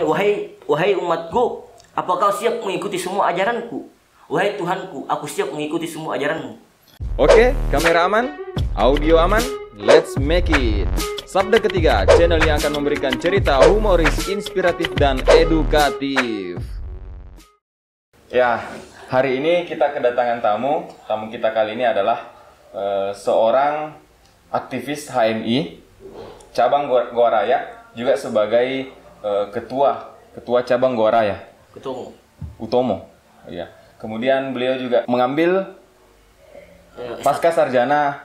Wahai umatku, apakah kau siap mengikuti semua ajaranku? Wahai Tuhanku, aku siap mengikuti semua ajaranmu. Oke, kamera aman, audio aman, let's make it. Sabda ketiga, channel yang akan memberikan cerita humoris, inspiratif, dan edukatif. Ya, hari ini kita kedatangan tamu. Tamu kita kali ini adalah seorang aktivis HMI cabang Goa Raya, juga sebagai ketua cabang Goa Raya. Utomo. Ya. Kemudian beliau juga mengambil pasca sarjana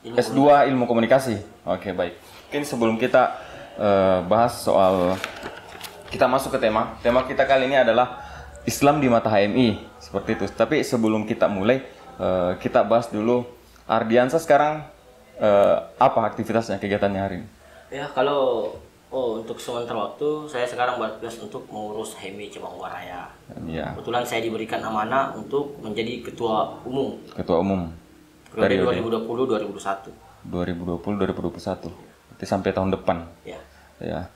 S2 Ilmu Komunikasi. Oke, baik. Mungkin sebelum kita bahas soal, kita masuk ke tema kita kali ini adalah Islam di mata HMI, seperti itu. Tapi sebelum kita mulai, kita bahas dulu Ardiansa sekarang apa aktivitasnya, kegiatannya hari ini? Ya, untuk sementara waktu saya sekarang bertugas untuk mengurus HMI cabang Goa Raya. Ya. Kebetulan saya diberikan amanah untuk menjadi ketua umum. Ketua umum. Dari 2020-2021. 2020-2021. Berarti sampai tahun depan. Ya. Ya.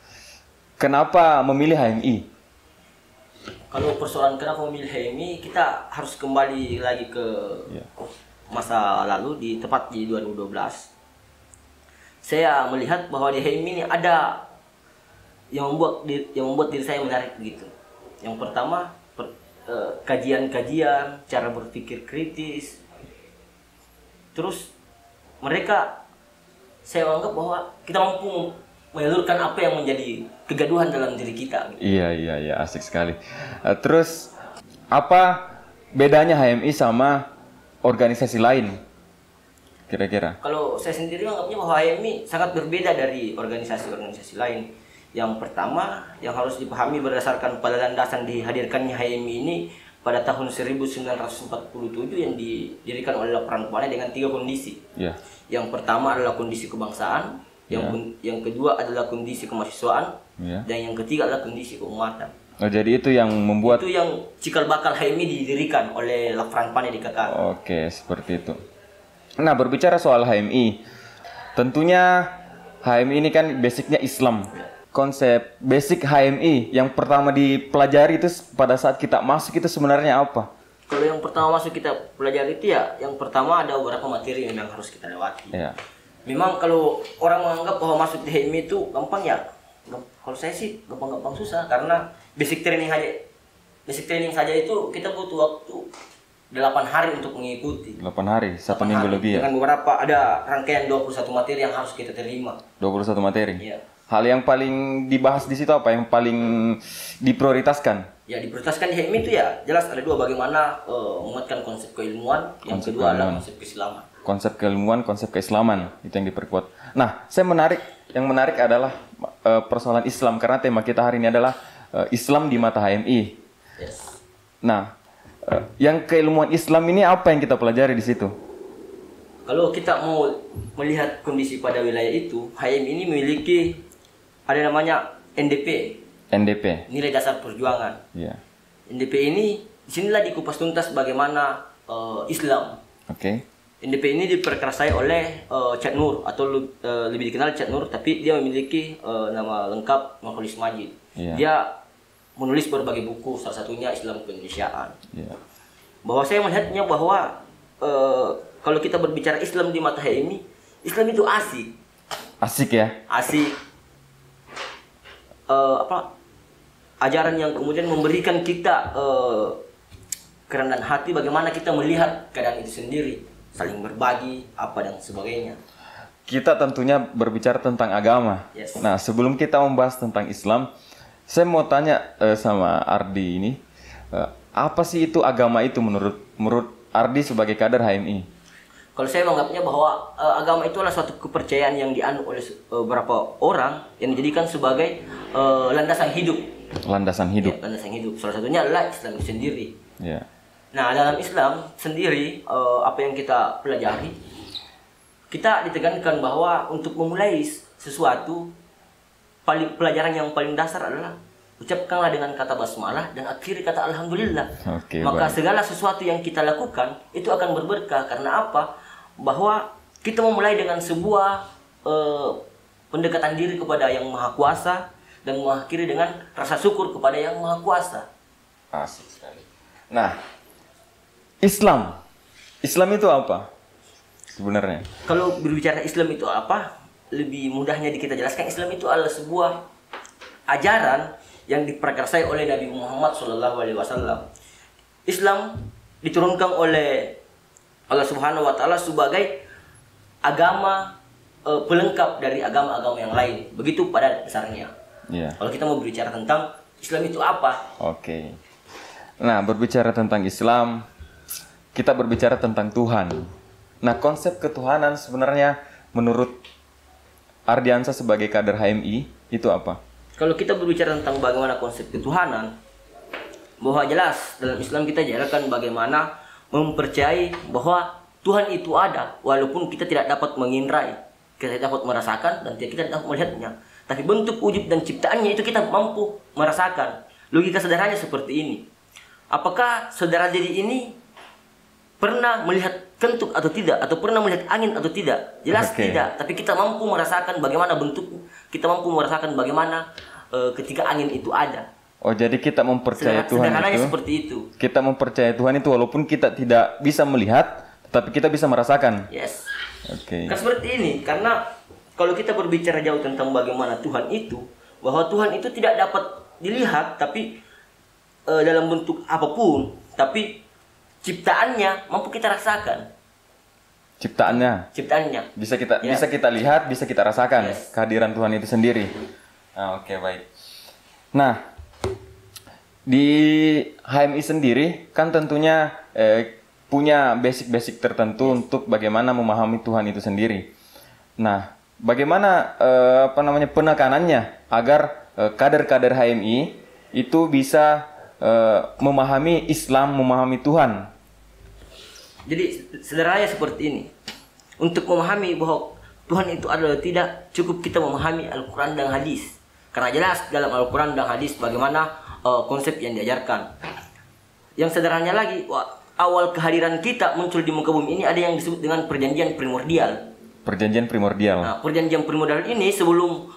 Kenapa memilih HMI? Kalau persoalan kenapa memilih HMI, kita harus kembali lagi ke masa lalu, tepat di 2012. Saya melihat bahwa di HMI ini ada yang membuat diri saya menarik begitu. Yang pertama, kajian-kajian, cara berpikir kritis. Terus saya anggap bahwa kita mampu menyalurkan apa yang menjadi kegaduhan dalam diri kita. Gitu. Iya, asik sekali. Terus apa bedanya HMI sama organisasi lain? Kira-kira? Kalau saya sendiri anggapnya bahwa HMI sangat berbeda dari organisasi-organisasi lain. Yang pertama, yang harus dipahami berdasarkan pada landasan dihadirkannya HMI ini pada tahun 1947 yang didirikan oleh Lapran Pane dengan 3 kondisi. Yeah. Yang pertama adalah kondisi kebangsaan, yang kedua adalah kondisi kemahasiswaan, dan yang ketiga adalah kondisi keumatan. Oh, jadi itu yang membuat... Itu yang cikal bakal HMI didirikan oleh Lapran Pane di Kakak. Oke, seperti itu. Nah, berbicara soal HMI, tentunya HMI ini kan basicnya Islam. Konsep basic HMI yang pertama dipelajari itu pada saat kita masuk itu sebenarnya apa? Kalau yang pertama masuk kita pelajari itu ya, yang pertama ada beberapa materi yang harus kita lewati. Ya. Memang kalau orang menganggap bahwa masuk di HMI itu gampang ya, kalau saya sih gampang-gampang susah, karena basic training saja itu kita butuh waktu 8 hari untuk mengikuti. 8 hari, 1 minggu lebih ya? Dengan beberapa, ada rangkaian 21 materi yang harus kita terima. 21 materi? Iya. Hal yang paling dibahas di situ apa? Yang paling diprioritaskan? Ya, diprioritaskan di HMI itu ya jelas ada 2, bagaimana menguatkan konsep keilmuan, yang kedua adalah konsep keislaman. Konsep keilmuan, konsep keislaman itu yang diperkuat. Nah, yang menarik adalah persoalan Islam, karena tema kita hari ini adalah Islam di mata HMI. Yes. Nah, yang keilmuan Islam ini apa yang kita pelajari di situ? Kalau kita mau melihat kondisi pada wilayah itu, HMI ini memiliki ada namanya NDP. Nilai dasar perjuangan. Yeah. NDP ini disinilah dikupas tuntas bagaimana Islam. Oke. NDP ini diperkerasai oleh Syed Nur, atau lebih dikenal Syed Nur, tapi dia memiliki nama lengkap Nurholis Majid. Yeah. Dia menulis berbagai buku, salah satunya Islam Keindonesiaan. Yeah. Bahwa saya melihatnya bahwa kalau kita berbicara Islam di mata HMI, Islam itu asik. Asik ya? Asik. Ajaran yang kemudian memberikan kita kerendahan hati, bagaimana kita melihat keadaan itu sendiri, saling berbagi, apa dan sebagainya. Kita tentunya berbicara tentang agama. Yes. Nah, sebelum kita membahas tentang Islam, saya mau tanya sama Ardi ini, apa sih itu agama itu menurut Ardi sebagai kader HMI? Kalau saya menganggapnya bahwa agama itu adalah suatu kepercayaan yang dianut oleh beberapa orang yang dijadikan sebagai landasan hidup. Landasan hidup. Ya, landasan hidup. Salah satunya adalah Islam itu sendiri. Ya. Nah, dalam Islam sendiri, apa yang kita pelajari, kita ditekankan bahwa untuk memulai sesuatu, pelajaran yang paling dasar adalah ucapkanlah dengan kata basmalah dan akhiri kata alhamdulillah. Oke, maka baik. segala sesuatu yang kita lakukan itu akan berberkah. Karena apa? Bahwa kita memulai dengan sebuah pendekatan diri kepada Yang Maha Kuasa, dan mengakhiri dengan rasa syukur kepada Yang Maha Kuasa. Asik sekali. Nah, Islam itu apa sebenarnya? Kalau berbicara Islam itu apa, lebih mudahnya kita jelaskan, Islam itu adalah sebuah ajaran yang diprakarsai oleh Nabi Muhammad SAW. Islam diturunkan oleh Allah Subhanahu Wa Taala sebagai agama pelengkap dari agama-agama yang lain. Begitu pada dasarnya. Yeah. Kalau kita mau berbicara tentang Islam itu apa? Oke. Nah, berbicara tentang Islam, kita berbicara tentang Tuhan. Nah, konsep ketuhanan sebenarnya menurut Ardiansa sebagai kader HMI itu apa? Kalau kita berbicara tentang bagaimana konsep ketuhanan, bahwa jelas dalam Islam kita ajarkan bagaimana mempercayai bahwa Tuhan itu ada, walaupun kita tidak dapat mengindrai, kita tidak dapat merasakan, dan kita tidak dapat melihatnya. Tapi bentuk wujud dan ciptaannya itu kita mampu merasakan. Logika sederhananya seperti ini. Apakah saudara diri ini pernah melihat kentut atau tidak, atau pernah melihat angin atau tidak? Jelas tidak. Tapi kita mampu merasakan bagaimana bentuknya. Kita mampu merasakan bagaimana ketika angin itu ada. Oh, jadi kita mempercayai Tuhan itu. Seperti itu. Kita mempercayai Tuhan itu walaupun kita tidak bisa melihat, tapi kita bisa merasakan. Yes. Oke. Kan seperti ini, karena kalau kita berbicara jauh tentang bagaimana Tuhan itu, bahwa Tuhan itu tidak dapat dilihat, tapi dalam bentuk apapun, tapi ciptaannya mampu kita rasakan. Ciptaannya bisa kita lihat, bisa kita rasakan. Yes. Kehadiran Tuhan itu sendiri. Oke, baik. Nah, di HMI sendiri kan tentunya punya basic-basic tertentu untuk bagaimana memahami Tuhan itu sendiri. Nah, bagaimana penekanannya agar kader-kader HMI itu bisa memahami Islam, memahami Tuhan? Jadi sederhananya seperti ini. Untuk memahami bahwa Tuhan itu adalah tidak, cukup kita memahami Al-Quran dan Hadis. Karena jelas dalam Al-Quran dan Hadis bagaimana konsep yang diajarkan. Yang sederhananya lagi, awal kehadiran kita muncul di muka bumi ini ada yang disebut dengan perjanjian primordial. Perjanjian primordial. Nah, perjanjian primordial ini sebelum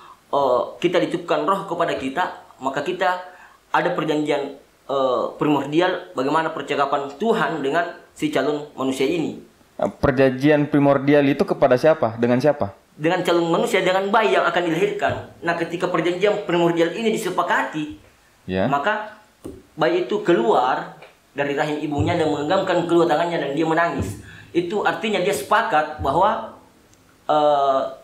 kita ditiupkan roh kepada kita, maka kita ada perjanjian primordial bagaimana percakapan Tuhan dengan si calon manusia ini. Perjanjian primordial itu kepada siapa? Dengan siapa? Dengan calon manusia, dengan bayi yang akan dilahirkan. Nah, ketika perjanjian primordial ini disepakati, maka bayi itu keluar dari rahim ibunya dan menggenggamkan kedua tangannya dan dia menangis. Itu artinya dia sepakat bahwa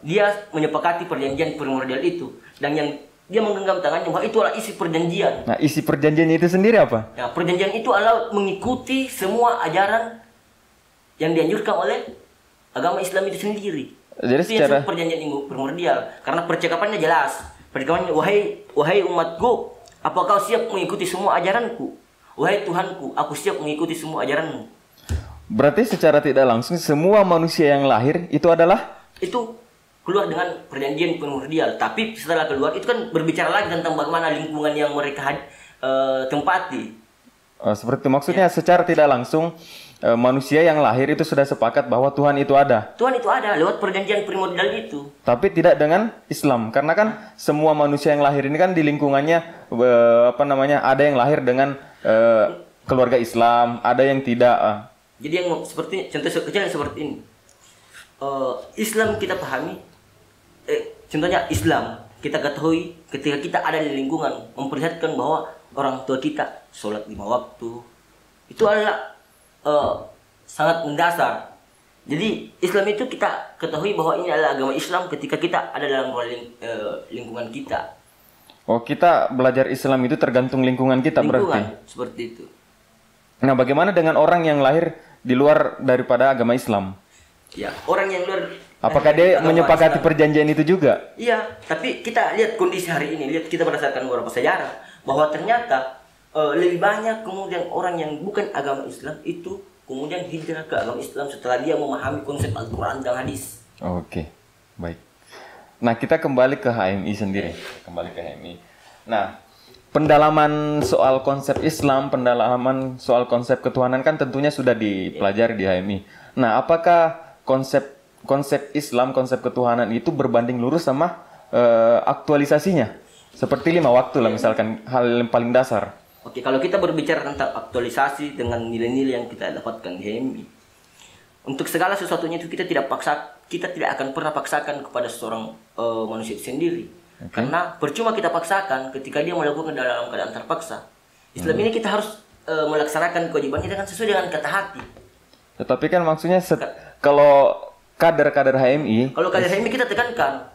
dia menyepakati perjanjian primordial itu, dan yang dia menggenggam tangannya bahwa itu adalah isi perjanjian. Nah, isi perjanjian itu sendiri apa? Nah, perjanjian itu adalah mengikuti semua ajaran yang dianjurkan oleh agama Islam itu sendiri. Jadi itu yang perjanjian primordial, karena percakapannya jelas. Percakapannya, wahai umatku, apakah kau siap mengikuti semua ajaranku? Wahai Tuhanku, aku siap mengikuti semua ajaranmu. Berarti secara tidak langsung semua manusia yang lahir itu adalah keluar dengan perjanjian primordial. Tapi setelah keluar itu kan berbicara lagi tentang bagaimana lingkungan yang mereka tempati. Seperti maksudnya secara tidak langsung manusia yang lahir itu sudah sepakat bahwa Tuhan itu ada. Tuhan itu ada lewat perjanjian primordial itu. Tapi tidak dengan Islam, karena kan semua manusia yang lahir ini kan di lingkungannya ada yang lahir dengan keluarga Islam, ada yang tidak. Jadi yang seperti contoh kecil seperti ini. Islam kita pahami, contohnya Islam kita ketahui ketika kita ada di lingkungan memperlihatkan bahwa orang tua kita sholat 5 waktu, itu adalah sangat mendasar. Jadi Islam itu kita ketahui bahwa ini adalah agama Islam ketika kita ada dalam lingkungan kita. Oh, kita belajar Islam itu tergantung lingkungan kita. Berarti seperti itu. Nah, bagaimana dengan orang yang lahir di luar daripada agama Islam? Ya, orang yang luar. Apakah dia menyepakati perjanjian itu juga? Iya, tapi kita lihat kondisi hari ini, lihat kita berdasarkan beberapa sejarah bahwa ternyata lebih banyak kemudian orang yang bukan agama Islam itu kemudian hijrah ke agama Islam setelah dia memahami konsep Al-Quran dan Hadis. Oke, baik. Nah, kita kembali ke HMI sendiri. Nah, pendalaman soal konsep Islam, pendalaman soal konsep ketuhanan kan tentunya sudah dipelajari di HMI. Nah, apakah konsep Islam, konsep ketuhanan itu berbanding lurus sama aktualisasinya? Seperti 5 waktu lah misalkan, hal yang paling dasar. Oke, kalau kita berbicara tentang aktualisasi dengan nilai-nilai yang kita dapatkan di HMI, untuk segala sesuatunya itu kita tidak akan pernah paksakan kepada seorang manusia itu sendiri. Karena percuma kita paksakan ketika dia melakukan dalam keadaan terpaksa. Islam ini kita harus melaksanakan kewajibannya dengan sesuai dengan kata hati. Tetapi kan maksudnya kalau kader-kader HMI, kalau kader HMI kita tekankan,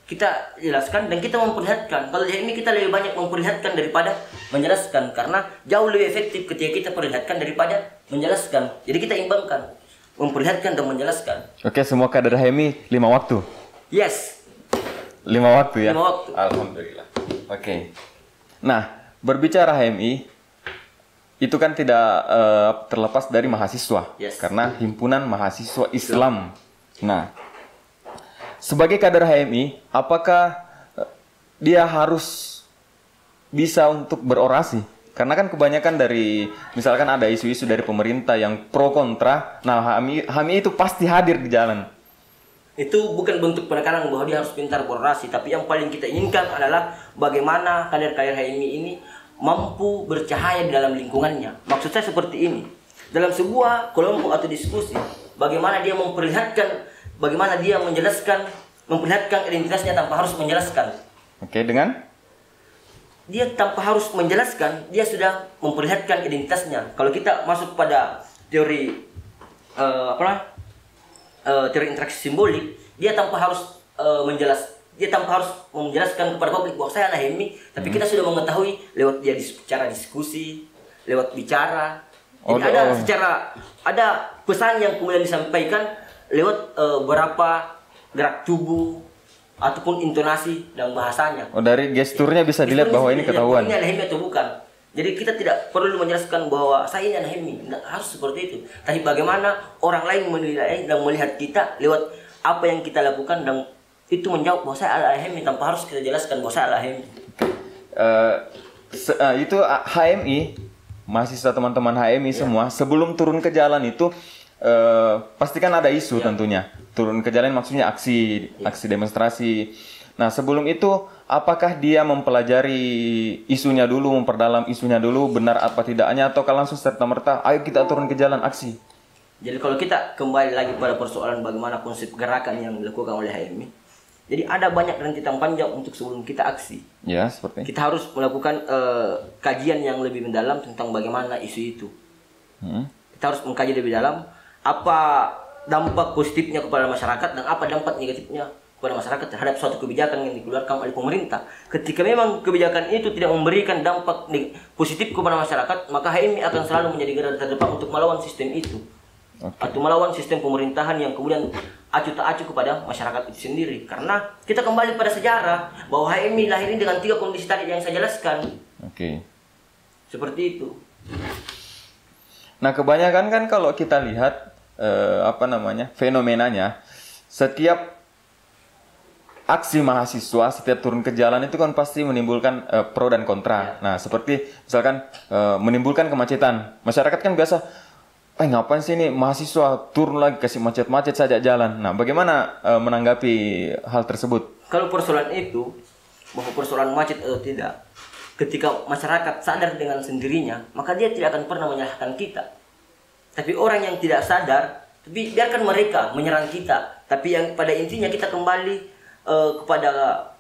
kita jelaskan dan kita memperlihatkan. Kalau di HMI kita lebih banyak memperlihatkan daripada menjelaskan, karena jauh lebih efektif ketika kita perlihatkan daripada menjelaskan. Jadi kita imbangkan, memperlihatkan dan menjelaskan. Oke, semua kader HMI 5 waktu. Yes. 5 waktu ya. 5 waktu. Alhamdulillah. Oke. Nah, berbicara HMI itu kan tidak terlepas dari mahasiswa. Yes. Karena himpunan mahasiswa Islam. Nah, sebagai kader HMI, apakah dia harus bisa untuk berorasi? Karena kan kebanyakan dari, misalkan ada isu-isu dari pemerintah yang pro kontra, nah HMI itu pasti hadir di jalan. Itu bukan bentuk penekanan bahwa dia harus pintar berorasi, tapi yang paling kita inginkan adalah bagaimana kader-kader HMI ini mampu bercahaya di dalam lingkungannya. Maksud saya seperti ini. Dalam sebuah kelompok atau diskusi, bagaimana dia memperlihatkan, bagaimana dia menjelaskan, memperlihatkan identitasnya tanpa harus menjelaskan. Oke, dengan? Dia tanpa harus menjelaskan, dia sudah memperlihatkan identitasnya. Kalau kita masuk pada teori teori interaksi simbolik, dia tanpa harus menjelaskan kepada publik bahwa saya anak HMI, tapi kita sudah mengetahui lewat dia cara diskusi, lewat bicara. Jadi ada pesan yang kemudian disampaikan lewat beberapa gerak tubuh ataupun intonasi dan bahasanya. Oh, dari gesturnya bisa dilihat bahwa ini ketahuan. Ini anak HMI atau bukan. Jadi kita tidak perlu menjelaskan bahwa saya ini anak HMI, tidak harus seperti itu. Tapi bagaimana orang lain menilai dan melihat kita lewat apa yang kita lakukan, dan itu menjawab bahwa saya anak HMI tanpa harus kita jelaskan bahwa saya anak HMI. Itu HMI, mahasiswa teman-teman HMI semua sebelum turun ke jalan itu pastikan ada isu tentunya. Turun ke jalan maksudnya aksi demonstrasi. Nah, sebelum itu apakah dia mempelajari isunya dulu, memperdalam isunya dulu, benar apa tidaknya, atau langsung serta-merta ayo kita turun ke jalan aksi? Jadi kalau kita kembali lagi pada persoalan bagaimana konsep gerakan yang dilakukan oleh HMI, jadi ada banyak rentetan panjang untuk sebelum kita aksi. Ya, seperti kita harus melakukan kajian yang lebih mendalam tentang bagaimana isu itu. Kita harus mengkaji lebih dalam apa dampak positifnya kepada masyarakat dan apa dampak negatifnya kepada masyarakat terhadap suatu kebijakan yang dikeluarkan oleh pemerintah. Ketika memang kebijakan itu tidak memberikan dampak positif kepada masyarakat, maka HMI akan selalu menjadi garda terdepan untuk melawan sistem itu. Atau melawan sistem pemerintahan yang kemudian acuh tak acuh kepada masyarakat itu sendiri. Karena kita kembali pada sejarah bahwa HMI lahir dengan 3 kondisi tadi yang saya jelaskan. Oke. Seperti itu. Nah, kebanyakan kan kalau kita lihat fenomenanya, setiap aksi mahasiswa, setiap turun ke jalan itu kan pasti menimbulkan pro dan kontra. Nah, seperti misalkan menimbulkan kemacetan. Masyarakat kan biasa, ngapain sih ini mahasiswa turun lagi kasih macet-macet saja jalan. Nah, bagaimana menanggapi hal tersebut? Kalau persoalan itu, bahwa persoalan macet atau tidak, ketika masyarakat sadar dengan sendirinya, maka dia tidak akan pernah menyalahkan kita. Tapi orang yang tidak sadar, tapi biarkan mereka menyerang kita. Tapi yang pada intinya kita kembali kepada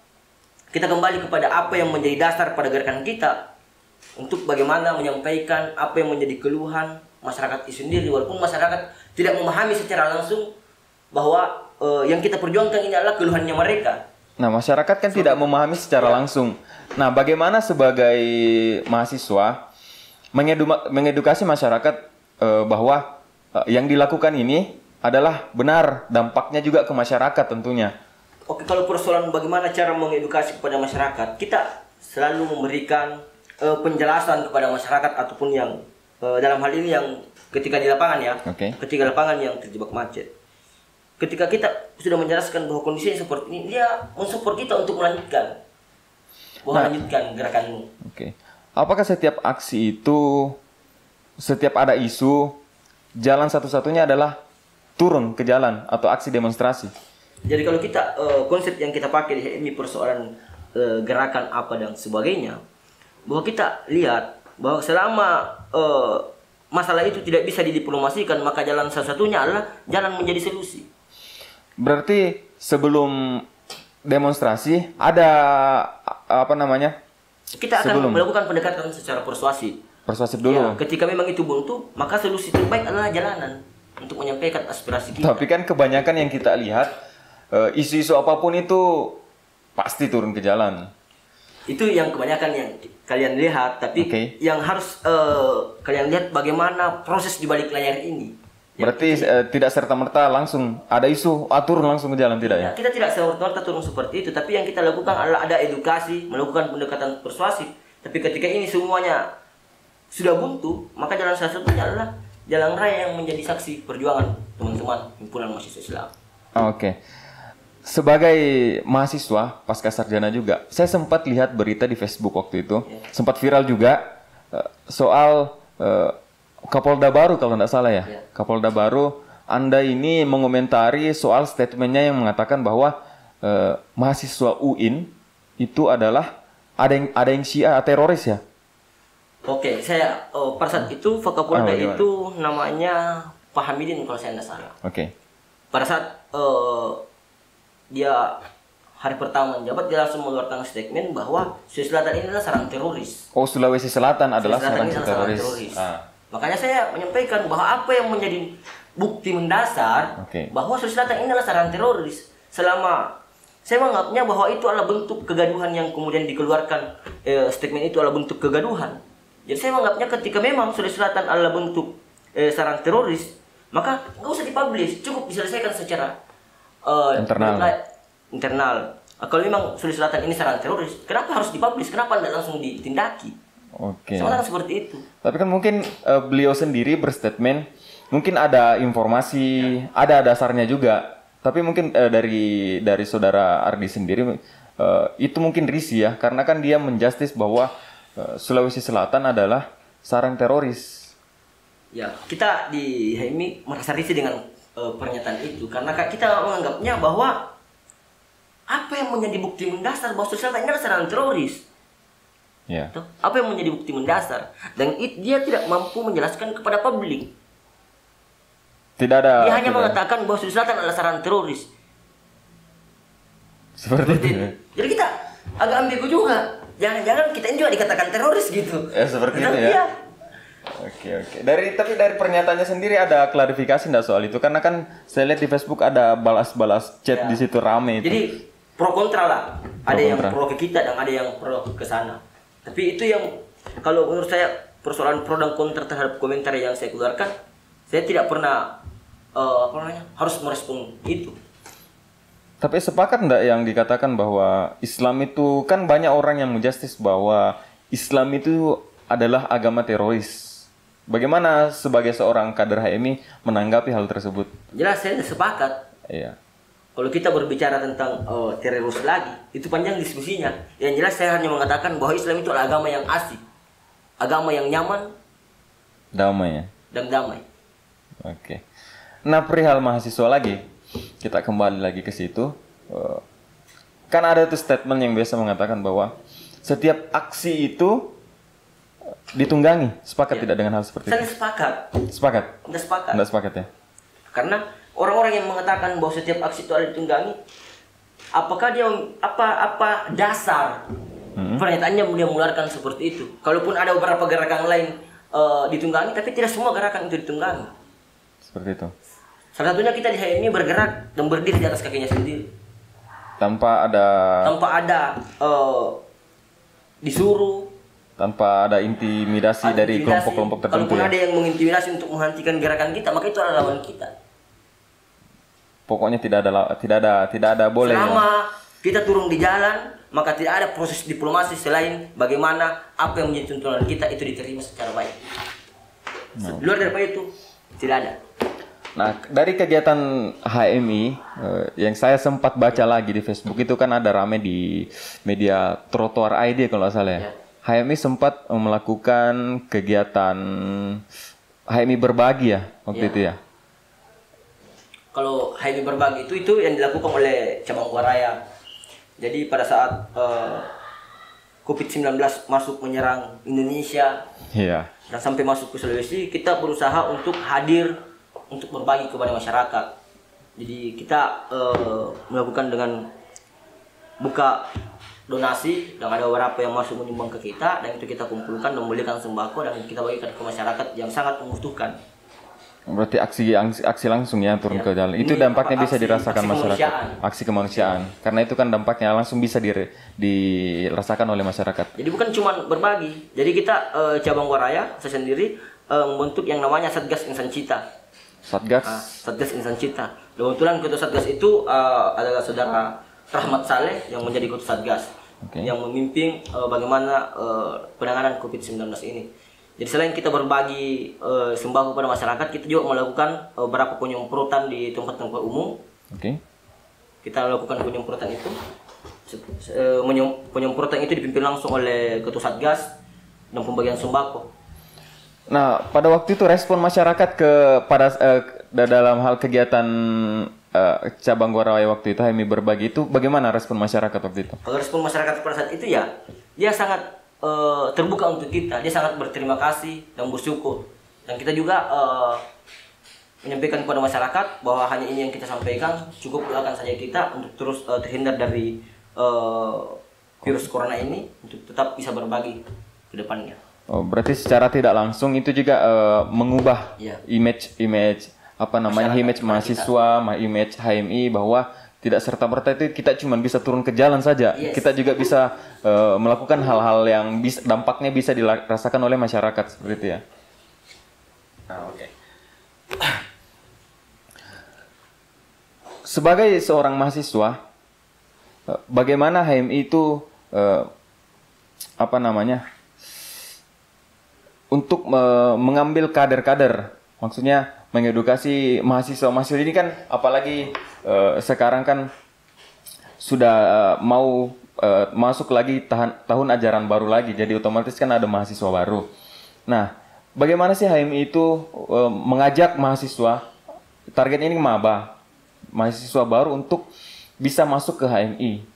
apa yang menjadi dasar pada gerakan kita, untuk bagaimana menyampaikan apa yang menjadi keluhan masyarakat itu sendiri, walaupun masyarakat tidak memahami secara langsung bahwa yang kita perjuangkan ini adalah keluhannya mereka. Nah, masyarakat kan tidak memahami secara langsung. Nah, bagaimana sebagai mahasiswa mengedukasi masyarakat bahwa yang dilakukan ini adalah benar, dampaknya juga ke masyarakat tentunya. Oke, kalau persoalan bagaimana cara mengedukasi kepada masyarakat, kita selalu memberikan penjelasan kepada masyarakat ataupun yang dalam hal ini yang ketika di lapangan ya, ketika lapangan yang terjebak macet. Ketika kita sudah menjelaskan bahwa kondisinya seperti ini, dia mensupport kita untuk melanjutkan, melanjutkan gerakanmu. Oke. Apakah setiap aksi itu, setiap ada isu, jalan satu-satunya adalah turun ke jalan atau aksi demonstrasi? Jadi kalau kita konsep yang kita pakai di HMI persoalan gerakan apa dan sebagainya, bahwa kita lihat bahwa selama masalah itu tidak bisa didiplomasikan, maka jalan satu-satunya adalah jalan menjadi solusi. Berarti sebelum demonstrasi ada apa namanya? Kita akan melakukan pendekatan secara persuasif. Persuasif dulu. Ya, ketika memang itu buntu, maka solusi terbaik adalah jalanan untuk menyampaikan aspirasi kita. Tapi kan kebanyakan yang kita lihat isu-isu apapun itu pasti turun ke jalan. Itu yang kebanyakan yang kalian lihat, tapi yang harus kalian lihat bagaimana proses di balik layar ini. Berarti tidak serta-merta langsung ada isu, turun langsung ke jalan, tidak ya? Kita tidak serta-merta turun seperti itu, tapi yang kita lakukan adalah ada edukasi, melakukan pendekatan persuasif. Tapi ketika ini semuanya sudah buntu, maka jalan satu-satunya adalah jalan raya yang menjadi saksi perjuangan teman-teman himpunan mahasiswa Islam. Oke. Sebagai mahasiswa pasca sarjana juga, saya sempat lihat berita di Facebook waktu itu, sempat viral juga soal Kapolda baru kalau tidak salah ya. Kapolda baru, Anda ini mengomentari soal statementnya yang mengatakan bahwa mahasiswa UIN itu adalah ada yang Syiah teroris ya. Oke, saya pada saat itu Kapolda itu namanya Pak Hamidin kalau saya tidak salah. Oke. Pada saat dia hari pertama menjabat, dia langsung mengeluarkan statement bahwa Sulawesi Selatan ini adalah sarang teroris. Oh, Sulawesi Selatan adalah sarang teroris. Makanya saya menyampaikan bahwa apa yang menjadi bukti mendasar bahwa Sulawesi Selatan ini adalah sarang teroris, selama saya menganggapnya bahwa itu adalah bentuk kegaduhan yang kemudian dikeluarkan, statement itu adalah bentuk kegaduhan. Jadi saya menganggapnya ketika memang Sulawesi Selatan adalah bentuk sarang teroris, maka nggak usah dipublish, cukup diselesaikan secara internal. Kalau memang Sulawesi Selatan ini sarang teroris, kenapa harus dipublish? Kenapa tidak langsung ditindaki? Sebenarnya seperti itu. Tapi kan mungkin beliau sendiri berstatement, mungkin ada informasi, ada dasarnya juga. Tapi mungkin dari saudara Ardi sendiri itu mungkin risih ya, karena kan dia menjustis bahwa Sulawesi Selatan adalah sarang teroris. Ya, kita di HMI merasa risih dengan pernyataan itu, karena kita menganggapnya bahwa apa yang menjadi bukti mendasar bahwa Sulawesi Selatan ini adalah sarang teroris? Ya. Apa yang menjadi bukti mendasar? Dan dia tidak mampu menjelaskan kepada publik. Tidak ada. Dia hanya mengatakan bahwa Sulawesi Selatan adalah sarang teroris. Seperti itu. Jadi kita agak ambigu juga. Jangan-jangan kita ini juga dikatakan teroris gitu. Seperti itu ya. Oke. Tapi dari pernyataannya sendiri ada klarifikasi nggak soal itu? Karena kan saya lihat di Facebook ada balas-balas chat di situ rame itu. Jadi pro kontra lah. Ada yang pro ke kita dan ada yang pro ke sana. Tapi itu yang kalau menurut saya persoalan pro dan kontra terhadap komentar yang saya keluarkan, saya tidak pernah harus merespon itu. Tapi sepakat enggak yang dikatakan bahwa Islam itu, kan banyak orang yang menjustis bahwa Islam itu adalah agama teroris. Bagaimana sebagai seorang kader HMI menanggapi hal tersebut? Jelas saya sepakat. Iya. Kalau kita berbicara tentang teroris lagi, itu panjang diskusinya. Yang jelas saya hanya mengatakan bahwa Islam itu adalah agama yang asik, agama yang nyaman, damai ya. Dan damai. Oke. Nah, perihal mahasiswa lagi, kita kembali lagi ke situ. Kan ada tuh statement yang biasa mengatakan bahwa setiap aksi itu ditunggangi. Sepakat tidak dengan hal seperti itu? Saya sepakat. Sepakat? Tidak sepakat ya? Karena orang-orang yang mengatakan bahwa setiap aksi itu ada ditunggangi, apakah dia apa dasar pernyataannya dia mengeluarkan seperti itu? Kalaupun ada beberapa gerakan lain ditunggangi, tapi tidak semua gerakan itu ditunggangi. Seperti itu. Salah satunya kita di HMI bergerak dan berdiri di atas kakinya sendiri. Tanpa ada disuruh. Tanpa ada intimidasi dari kelompok-kelompok tertentu. Kalaupun ada yang mengintimidasi untuk menghentikan gerakan kita, maka itu adalah lawan kita. Pokoknya tidak ada boleh. Selama kita turun di jalan, maka tidak ada proses diplomasi selain bagaimana apa yang menjadi tuntunan kita itu diterima secara baik. Luar daripada itu tidak ada. Nah, dari kegiatan HMI yang saya sempat baca lagi di Facebook itu kan ada rame di media Trotoar ID kalau nggak salah ya. HMI sempat melakukan kegiatan HMI berbagi ya waktu itu ya. Kalau HMI berbagi itu yang dilakukan oleh cabang Gua Raya. Jadi pada saat COVID-19 masuk menyerang Indonesia Iya. dan sampai masuk ke Sulawesi, kita berusaha untuk hadir untuk berbagi kepada masyarakat. Jadi kita melakukan dengan buka donasi, dan ada beberapa yang masuk menyumbang ke kita, dan itu kita kumpulkan dan membelikan sembako dan kita bagikan ke masyarakat yang sangat membutuhkan. Berarti aksi langsung ya turun Ya. ke jalan. Itu Ini dampaknya apa, bisa aksi dirasakan masyarakat. kemanusiaan. Aksi kemanusiaan. Karena itu kan dampaknya langsung bisa dirasakan oleh masyarakat. Jadi bukan cuma berbagi. Jadi kita cabang Waraya saya sendiri membentuk yang namanya Satgas Insan Cita. Satgas. Satgas Insan Cita. Kebetulan ketua Satgas itu adalah saudara Rahmat Saleh yang menjadi ketua Satgas. Oke. Yang memimpin bagaimana penanganan COVID-19 ini. Jadi selain kita berbagi sembako kepada masyarakat, kita juga melakukan beberapa penyemprotan di tempat-tempat umum. Oke. Kita lakukan penyemprotan itu. Penyemprotan itu dipimpin langsung oleh ketua Satgas dan pembagian sembako. Nah, pada waktu itu respon masyarakat dalam hal kegiatan cabang Gorawai waktu itu HMI berbagi itu bagaimana respon masyarakat waktu itu? Kalau respon masyarakat pada saat itu ya, dia sangat terbuka untuk kita, dia sangat berterima kasih dan bersyukur. Dan kita juga menyampaikan kepada masyarakat bahwa hanya ini yang kita sampaikan, cukup doakan saja kita untuk terus terhindar dari virus corona ini, untuk tetap bisa berbagi ke depannya. Oh, berarti secara tidak langsung itu juga mengubah Iya. image Masyarakat mahasiswa, image HMI bahwa tidak serta-merta itu kita cuma bisa turun ke jalan saja. Yes. Kita juga bisa melakukan hal-hal yang dampaknya bisa dirasakan oleh masyarakat seperti itu ya. Nah, oke. Sebagai seorang mahasiswa, bagaimana HMI itu untuk mengambil kader-kader, maksudnya mengedukasi mahasiswa-mahasiswa ini kan, apalagi sekarang kan sudah mau masuk lagi tahun ajaran baru lagi, jadi otomatis kan ada mahasiswa baru. Nah, bagaimana sih HMI itu mengajak mahasiswa, targetnya ini maba, mahasiswa baru untuk bisa masuk ke HMI?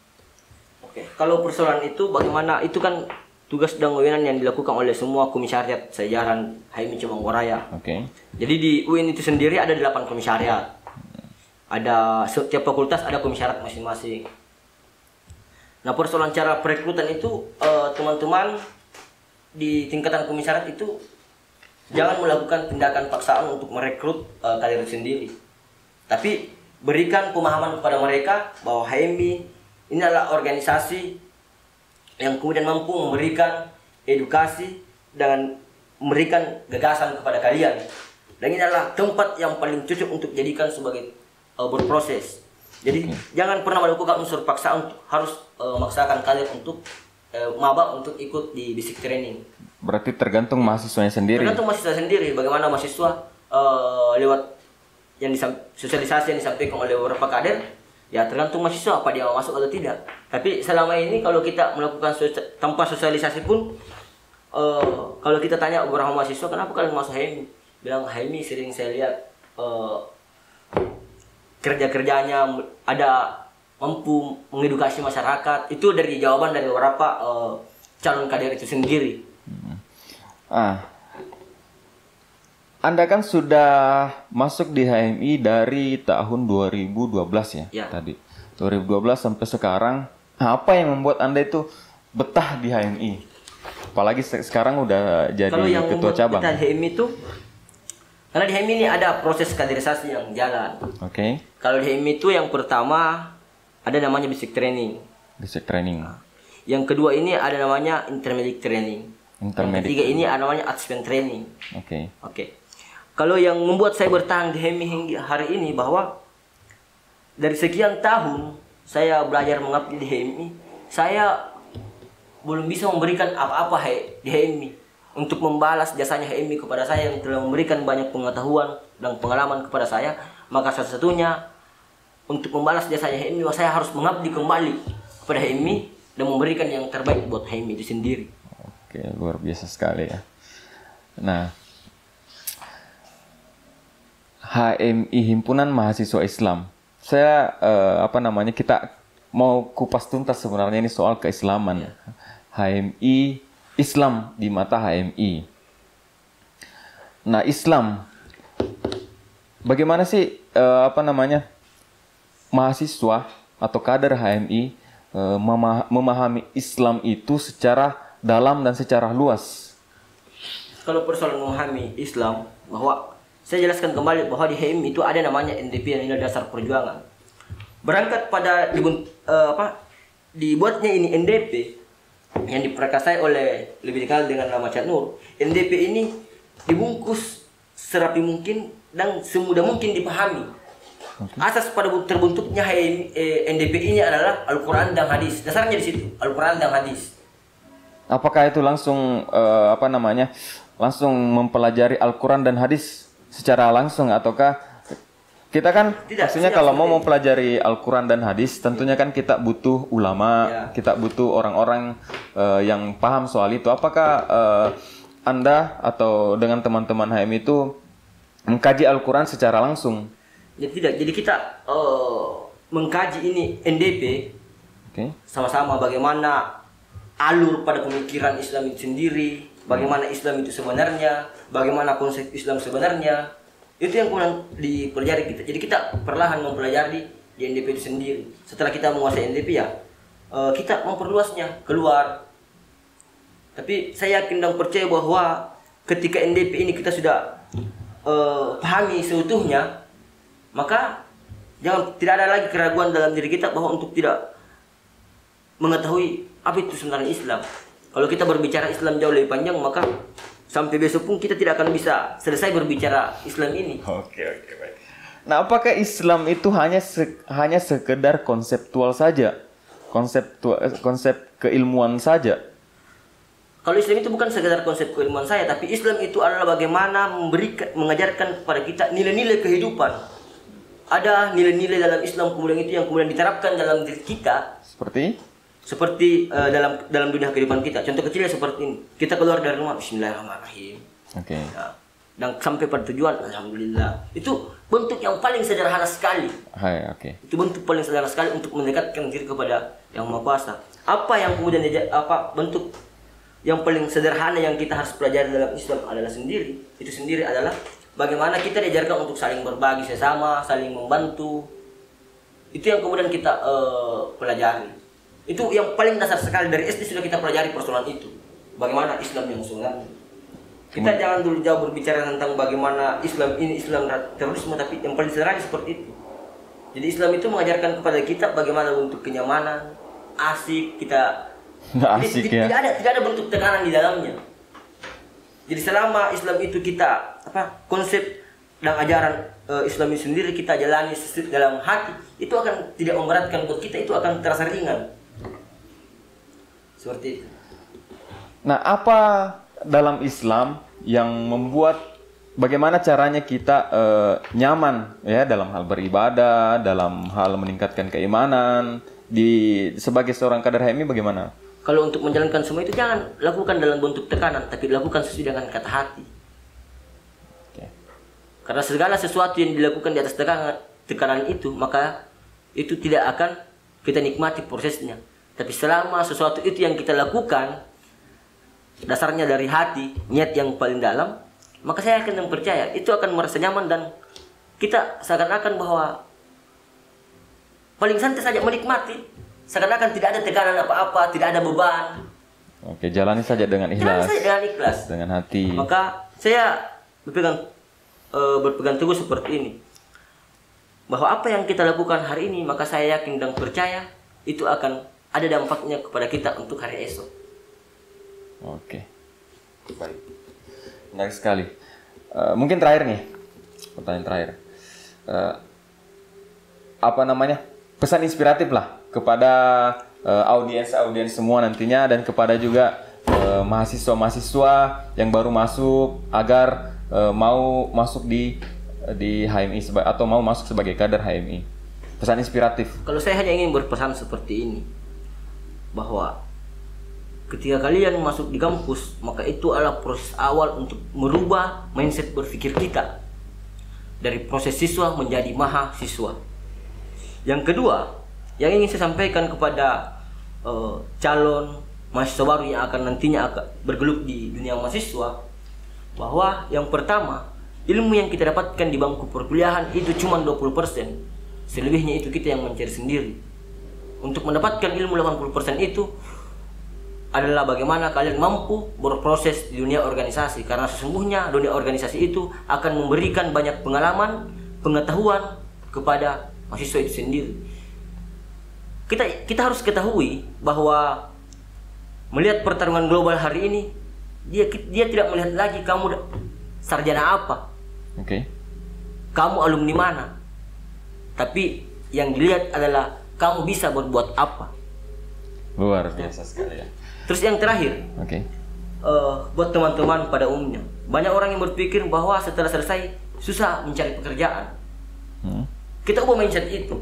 Oke, kalau persoalan itu bagaimana, itu kan tugas dan wewenang yang dilakukan oleh semua komisariat sejajaran HMI Cabang Waraya. Oke. Jadi di UIN itu sendiri ada 8 komisariat. Ada setiap fakultas ada komisariat masing-masing. Nah, persoalan cara perekrutan itu teman-teman di tingkatan komisariat itu jangan melakukan tindakan paksaan untuk merekrut kader sendiri. Tapi berikan pemahaman kepada mereka bahwa HMI ini adalah organisasi yang kemudian mampu memberikan edukasi dan memberikan gagasan kepada kalian. Dan ini adalah tempat yang paling cocok untuk dijadikan sebagai berproses. Jadi jangan pernah melakukan unsur paksaan untuk harus memaksakan kalian untuk maba untuk ikut di basic training. Berarti tergantung mahasiswanya sendiri. Tergantung mahasiswa sendiri bagaimana mahasiswa lewat yang sosialisasi yang disampaikan oleh beberapa kader. Ya tergantung mahasiswa apa dia mau masuk atau tidak. Tapi selama ini kalau kita melakukan tanpa sosialisasi pun, kalau kita tanya beberapa mahasiswa kenapa kalian masuk HMI, bilang HMI sering saya lihat kerja-kerjanya ada mampu mengedukasi masyarakat. Itu dari jawaban dari beberapa calon kader itu sendiri. Anda kan sudah masuk di HMI dari tahun 2012 ya, Ya. tadi. 2012 sampai sekarang. Apa yang membuat Anda itu betah di HMI? Apalagi sekarang udah jadi Kalau yang ketua membuat cabang. kita HMI itu, karena di HMI ini ada proses kaderisasi yang jalan. Oke. Kalau di HMI itu yang pertama ada namanya basic training. Basic training. Yang kedua ini ada namanya intermediate training. Yang Intermediate. ketiga ini ada namanya advanced training. Oke. Oke. Kalau yang membuat saya bertahan di HMI hingga hari ini bahwa dari sekian tahun saya belajar mengabdi di HMI, saya belum bisa memberikan apa-apa di HMI untuk membalas jasanya HMI kepada saya yang telah memberikan banyak pengetahuan dan pengalaman kepada saya. Maka satu-satunya untuk membalas jasanya HMI, saya harus mengabdi kembali kepada HMI dan memberikan yang terbaik buat HMI itu sendiri. Oke, luar biasa sekali ya. Nah, HMI Himpunan Mahasiswa Islam. Saya mau kupas tuntas sebenarnya ini soal keislaman. HMI, Islam di mata HMI. Nah, Islam, bagaimana sih mahasiswa atau kader HMI memahami Islam itu secara dalam dan secara luas? Kalau persoalan memahami Islam, bahwa saya jelaskan kembali bahwa di HMI itu ada namanya NDP, yang Nilai Dasar Perjuangan. Berangkat pada dibuatnya ini NDP yang diperkasai oleh lebih dikenal dengan nama Cak Nur. NDP ini dibungkus serapi mungkin dan semudah mungkin dipahami. Asas pada terbentuknya NDP ini adalah Al-Quran dan Hadis. Dasarnya di situ, Al-Quran dan Hadis. Apakah itu langsung langsung mempelajari Al-Quran dan Hadis secara langsung, ataukah kita kan maksudnya kalau mau mempelajari Al-Quran dan Hadis tentunya kan kita butuh ulama, kita butuh orang-orang yang paham soal itu. Apakah Anda atau dengan teman-teman HMI itu mengkaji Al-Quran secara langsung? Ya tidak, jadi kita mengkaji ini NDP sama-sama bagaimana alur pada pemikiran Islam itu sendiri, bagaimana Islam itu sebenarnya, bagaimana konsep Islam sebenarnya. Itu yang kemudian dipelajari kita. Jadi kita perlahan mempelajari di NDP itu sendiri. Setelah kita menguasai NDP kita memperluasnya keluar. Tapi saya yakin dan percaya bahwa ketika NDP ini kita sudah pahami seutuhnya, maka tidak ada lagi keraguan dalam diri kita bahwa untuk tidak mengetahui apa itu sebenarnya Islam. Kalau kita berbicara Islam jauh lebih panjang, maka sampai besok pun kita tidak akan bisa selesai berbicara Islam ini. Oke, baik. Nah, apakah Islam itu hanya sekedar konseptual saja? Konsep keilmuan saja? Kalau Islam itu bukan sekedar konsep keilmuan saya, tapi Islam itu adalah bagaimana mengajarkan kepada kita nilai-nilai kehidupan. Ada nilai-nilai dalam Islam kemudian itu yang kemudian diterapkan dalam diri kita. Seperti dalam dunia kehidupan kita. Contoh kecilnya seperti ini. Kita keluar dari rumah, Bismillahirrahmanirrahim. Dan sampai pada tujuan, Alhamdulillah. Itu bentuk yang paling sederhana sekali. Itu bentuk paling sederhana sekali untuk mendekatkan diri kepada Yang Maha Kuasa. Apa yang kemudian bentuk yang paling sederhana yang kita harus pelajari dalam Islam adalah Itu sendiri adalah bagaimana kita diajarkan untuk saling berbagi sesama, saling membantu. Itu yang kemudian kita pelajari. Itu yang paling dasar sekali. Dari SD sudah kita pelajari persoalan itu. Bagaimana Islam yang sebenarnya. Kita jangan dulu jauh berbicara tentang bagaimana Islam ini, Islam terorisme, tapi yang paling sederhana seperti itu. Jadi Islam itu mengajarkan kepada kita bagaimana bentuk kenyamanan, asik kita. Tidak ada bentuk tekanan di dalamnya. Jadi selama Islam itu kita konsep dan ajaran Islam itu sendiri kita jalani dalam hati, itu akan tidak memberatkan buat kita, itu akan terasa ringan. Seperti itu. Nah, apa dalam Islam yang membuat bagaimana caranya kita nyaman ya dalam hal beribadah, dalam hal meningkatkan keimanan sebagai seorang kader HMI bagaimana? Kalau untuk menjalankan semua itu jangan lakukan dalam bentuk tekanan, tapi lakukan sesuai dengan kata hati. Karena segala sesuatu yang dilakukan di atas tekanan itu, maka itu tidak akan kita nikmati prosesnya. Tapi selama sesuatu itu yang kita lakukan dasarnya dari hati, niat yang paling dalam, maka saya akan percaya itu akan merasa nyaman dan kita seakan-akan bahwa paling santai saja menikmati, seakan-akan tidak ada tekanan apa-apa, tidak ada beban. Jalani saja dengan ikhlas. Dengan hati. Maka saya berpegang teguh seperti ini, bahwa apa yang kita lakukan hari ini, maka saya yakin dan percaya itu akan ada dampaknya kepada kita untuk hari esok. Baik. Menarik sekali. Mungkin terakhir nih, pertanyaan terakhir. Pesan inspiratif lah kepada audiens semua nantinya, dan kepada juga mahasiswa yang baru masuk agar mau masuk di HMI atau mau masuk sebagai kader HMI. Pesan inspiratif. Kalau saya hanya ingin berpesan seperti ini, bahwa ketika kalian masuk di kampus, maka itu adalah proses awal untuk merubah mindset berpikir kita dari proses siswa menjadi mahasiswa. Yang kedua, Yang ingin saya sampaikan kepada calon mahasiswa baru yang akan nantinya akan bergelut di dunia mahasiswa, bahwa yang pertama, ilmu yang kita dapatkan di bangku perkuliahan itu cuma 20%. Selebihnya itu kita yang mencari sendiri. Untuk mendapatkan ilmu 80% itu adalah bagaimana kalian mampu berproses di dunia organisasi, karena sesungguhnya dunia organisasi itu akan memberikan banyak pengalaman, pengetahuan kepada mahasiswa itu sendiri. Kita harus ketahui bahwa melihat pertarungan global hari ini, dia tidak melihat lagi kamu sarjana apa, kamu alumni mana, tapi yang dilihat adalah kamu bisa berbuat apa. Luar biasa sekali ya. Terus yang terakhir, buat teman-teman pada umumnya, banyak orang yang berpikir bahwa setelah selesai susah mencari pekerjaan. Kita ubah mindset itu.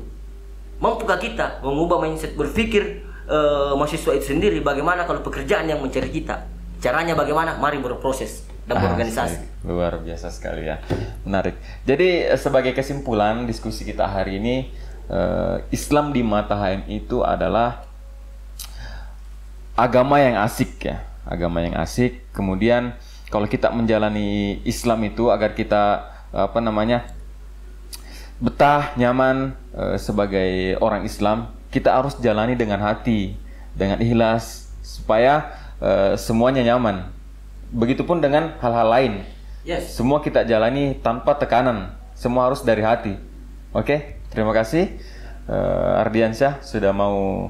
Mampukah kita mengubah mindset berpikir mahasiswa itu sendiri? Bagaimana kalau pekerjaan yang mencari kita? Caranya bagaimana? Mari berproses dan berorganisasi. Luar biasa sekali ya, menarik. Jadi sebagai kesimpulan diskusi kita hari ini, Islam di mata HMI itu adalah agama yang asik ya, agama yang asik. Kemudian kalau kita menjalani Islam itu agar kita betah, nyaman sebagai orang Islam, kita harus jalani dengan hati, dengan ikhlas, supaya semuanya nyaman. Begitupun dengan hal-hal lain. Semua kita jalani tanpa tekanan, semua harus dari hati. Oke, terima kasih Ardiansyah sudah mau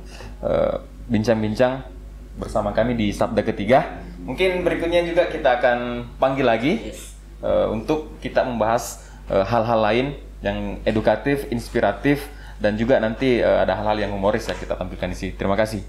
bincang-bincang bersama kami di Sabda Ketiga. Mungkin berikutnya juga kita akan panggil lagi untuk kita membahas hal-hal lain yang edukatif, inspiratif, dan juga nanti ada hal-hal yang humoris yang kita tampilkan di sini. Terima kasih.